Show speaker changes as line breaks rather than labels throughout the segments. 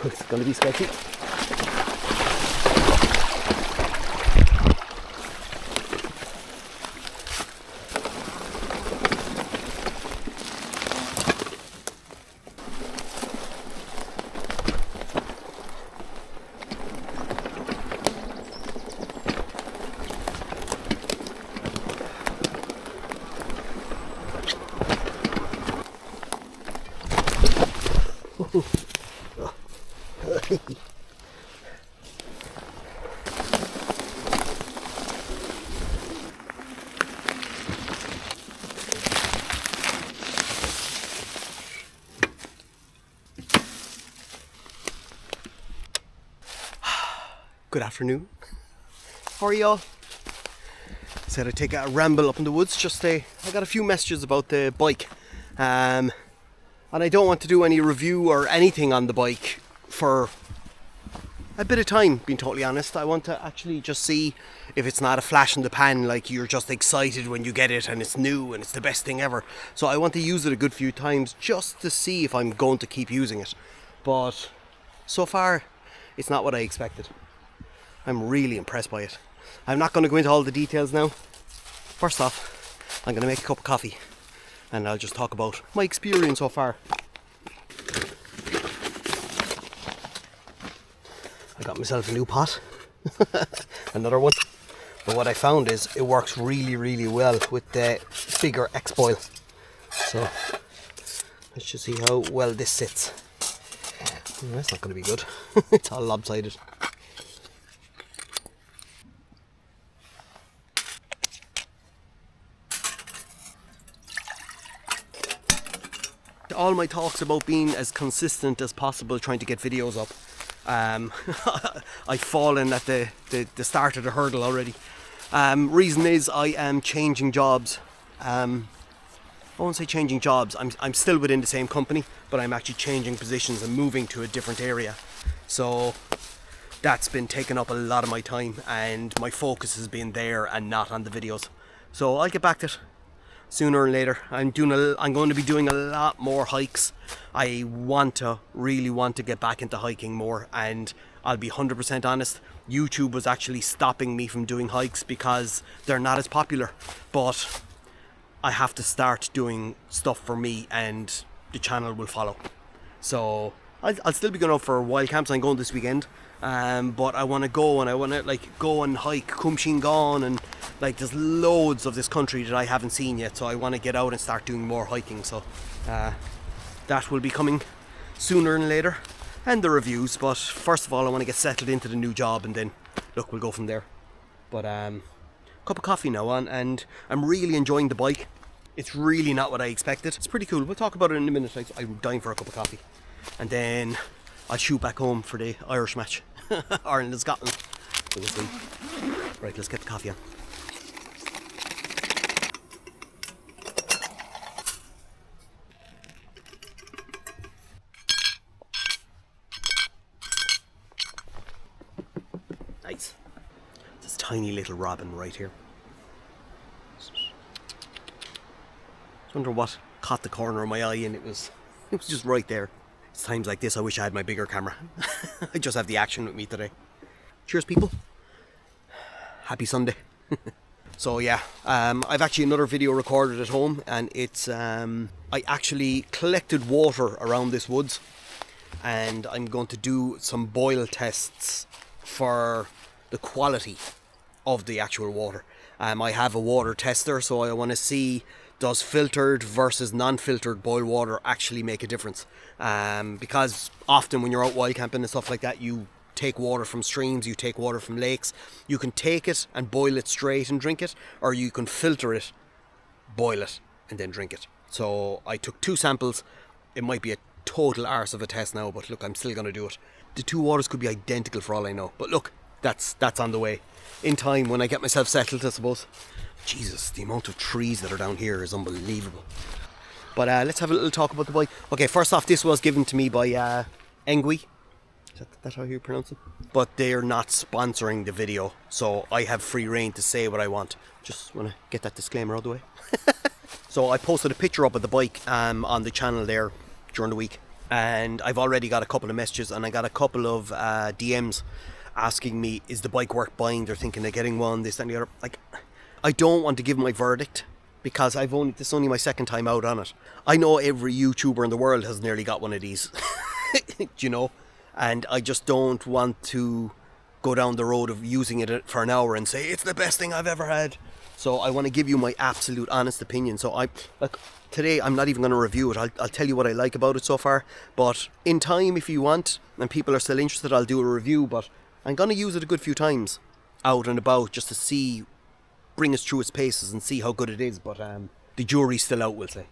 it's going to be sketchy. Good afternoon. How are y'all? Said I'd take a ramble up in the woods. I got a few messages about the bike. And I don't want to do any review or anything on the bike for a bit of time, being totally honest. I want to actually just see if it's not a flash in the pan, like you're just excited when you get it and it's new and it's the best thing ever. So I want to use it a good few times just to see if I'm going to keep using it. But so far, it's not what I expected. I'm really impressed by it. I'm not going to go into all the details now. First off, I'm going to make a cup of coffee and I'll just talk about my experience so far. I got myself a new pot, another one. But what I found is it works really, really well with the bigger X-Boil. So let's just see how well this sits. That's not going to be good. It's all lopsided. All my talks about being as consistent as possible, trying to get videos up. I've fallen at the start of the hurdle already. Reason is I am changing jobs. I won't say changing jobs. I'm still within the same company, but I'm actually changing positions and moving to a different area. So that's been taking up a lot of my time, and my focus has been there and not on the videos. So I'll get back to it sooner or later. I'm going to be doing a lot more hikes. I really want to get back into hiking more, and I'll be 100% honest, YouTube was actually stopping me from doing hikes because they're not as popular. But I have to start doing stuff for me and the channel will follow. So I'll still be going out for wild camps. I'm going this weekend. But I want to go, and I want to go and hike Cumshingon, and there's loads of this country that I haven't seen yet, so I want to get out and start doing more hiking. So that will be coming sooner than later, and the reviews. But first of all, I want to get settled into the new job, and then look, we'll go from there. But cup of coffee now on, and I'm really enjoying the bike. It's really not what I expected. It's pretty cool. We'll talk about it in a minute. I'm dying for a cup of coffee, and then I'll shoot back home for the Irish match. Ireland and Scotland. So we'll see. Right, let's get the coffee on. Nice. This tiny little robin right here. I wonder what caught the corner of my eye, and it was just right there. It's times like this I wish I had my bigger camera. I just have the action with me today. Cheers, people. Happy Sunday. So yeah, I've actually another video recorded at home, and it's I actually collected water around this woods, and I'm going to do some boil tests for the quality of the actual water. I have a water tester, so I want to see, does filtered versus non-filtered boil water actually make a difference? Because often when you're out wild camping and stuff like that, you take water from streams, you take water from lakes. You can take it and boil it straight and drink it, or you can filter it, boil it, and then drink it. So I took 2 samples. It might be a total arse of a test now, but look, I'm still going to do it. The 2 waters could be identical for all I know. But look, that's on the way. In time, when I get myself settled, I suppose. Jesus, the amount of trees that are down here is unbelievable. But let's have a little talk about the bike. Okay, first off, this was given to me by ENGWE. Is that how you pronounce it? But they're not sponsoring the video, so I have free reign to say what I want. Just want to get that disclaimer out of the way. So I posted a picture up of the bike on the channel there during the week. and I've already got a couple of messages, and I got a couple of DMs asking me, is the bike worth buying? They're thinking of getting one, this and the other. Like, I don't want to give my verdict, because this is only my second time out on it. I know every YouTuber in the world has nearly got one of these, you know, and I just don't want to go down the road of using it for an hour and say it's the best thing I've ever had. So I want to give you my absolute honest opinion. So today I'm not even going to review it. I'll tell you what I like about it so far, but in time, if you want and people are still interested, I'll do a review. But I'm going to use it a good few times out and about, just to bring us through its paces and see how good it is. But the jury's still out, we'll say.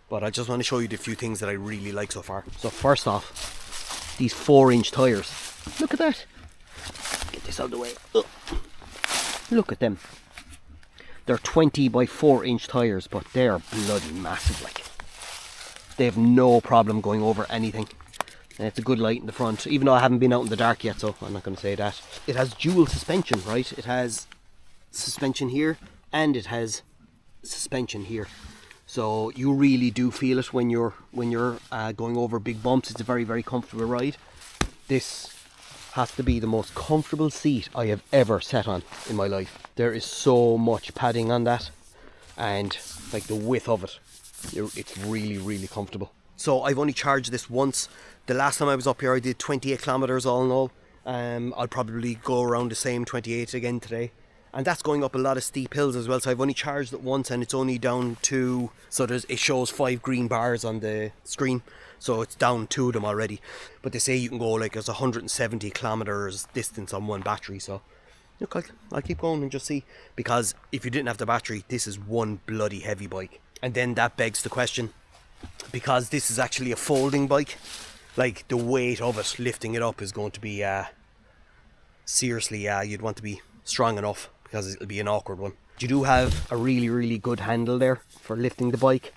But I just want to show you the few things that I really like so far. So first off, these 4-inch tyres. Look at that. Get this out of the way. Ugh. Look at them. They're 20 by 4-inch tyres, but they're bloody massive. Like, they have no problem going over anything. And it's a good light in the front, even though I haven't been out in the dark yet, so I'm not going to say that. It has dual suspension, right? It has suspension here and it has suspension here. So you really do feel it when you're going over big bumps. It's a very, very comfortable ride. This has to be the most comfortable seat I have ever sat on in my life. There is so much padding on that, and like the width of it, it's really, really comfortable. So I've only charged this once. The last time I was up here, I did 28 kilometers all in all. I'll probably go around the same 28 again today. And that's going up a lot of steep hills as well. So I've only charged it once, and it's only down to, so it shows 5 green bars on the screen. So it's down 2 of them already. But they say you can go like it's 170 kilometers distance on one battery. So look, I'll keep going and just see. Because if you didn't have the battery, this is one bloody heavy bike. And then that begs the question, because this is actually a folding bike, like the weight of it, lifting it up is going to be, seriously, you'd want to be strong enough, because it'll be an awkward one. You do have a really, really good handle there for lifting the bike.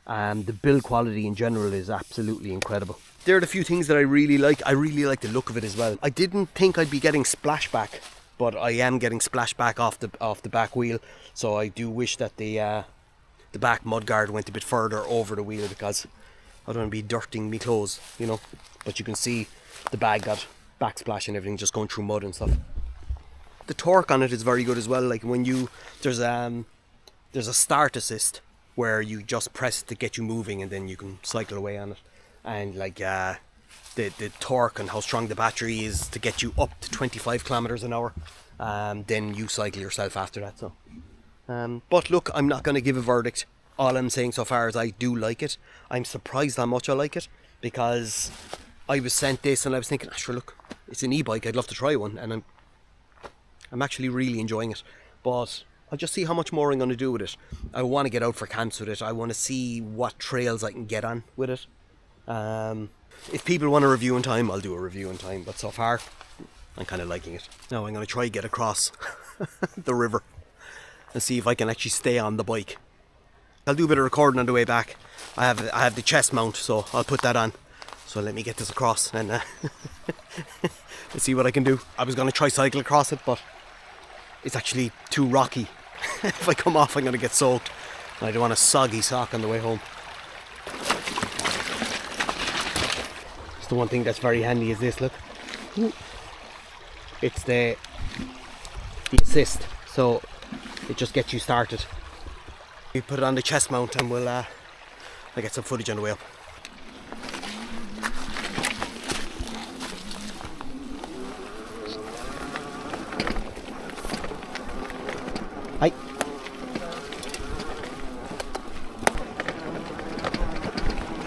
The build quality in general is absolutely incredible. There are the few things that I really like. I really like the look of it as well. I didn't think I'd be getting splashback, but I am getting splashback off the back wheel. So I do wish that the back mudguard went a bit further over the wheel, because I don't want to be dirting me clothes, you know. But you can see the bag got backsplash and everything, just going through mud and stuff. The torque on it is very good as well. Like when there's a start assist where you just press it to get you moving, and then you can cycle away on it. And like the torque and how strong the battery is to get you up to 25 kilometers an hour. Then you cycle yourself after that. So, but look, I'm not going to give a verdict. All I'm saying so far is I do like it. I'm surprised how much I like it, because I was sent this and I was thinking, sure, look, it's an e-bike, I'd love to try one, and I'm actually really enjoying it. But I'll just see how much more I'm going to do with it. I want to get out for camps with it. I want to see what trails I can get on with it. If people want a review in time, I'll do a review in time. But so far, I'm kind of liking it. Now I'm going to try get across the river and see if I can actually stay on the bike. I'll do a bit of recording on the way back. I have the chest mount, so I'll put that on. So let me get this across and let's see what I can do. I was going to try cycle across it, but it's actually too rocky. If I come off, I'm going to get soaked. And I don't want a soggy sock on the way home. It's the one thing that's very handy is this, look. It's the assist, so it just gets you started. We put it on the chest mount and we'll I get some footage on the way up. Hi.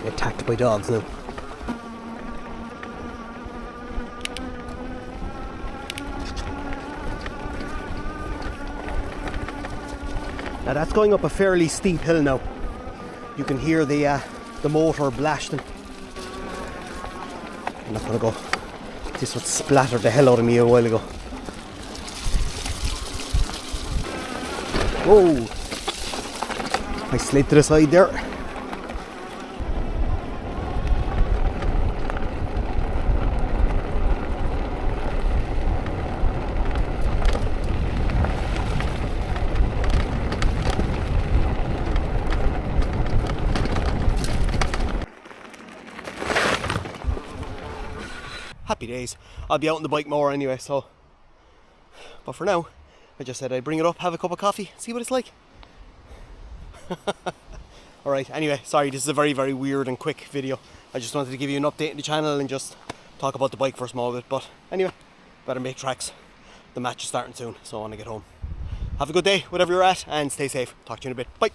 Attacked by dogs now. Now that's going up a fairly steep hill now. You can hear the motor blasting. I'm not gonna go. This would splatter the hell out of me a while ago. Whoa! I slid to the side there. happy days. I'll be out on the bike more anyway, so. But for now, I just said I'd bring it up, have a cup of coffee, see what it's like. Alright, anyway, sorry, this is a very, very weird and quick video. I just wanted to give you an update on the channel and just talk about the bike for a small bit. But anyway, better make tracks. The match is starting soon, so I want to get home. Have a good day, wherever you're at, and stay safe. Talk to you in a bit. Bye.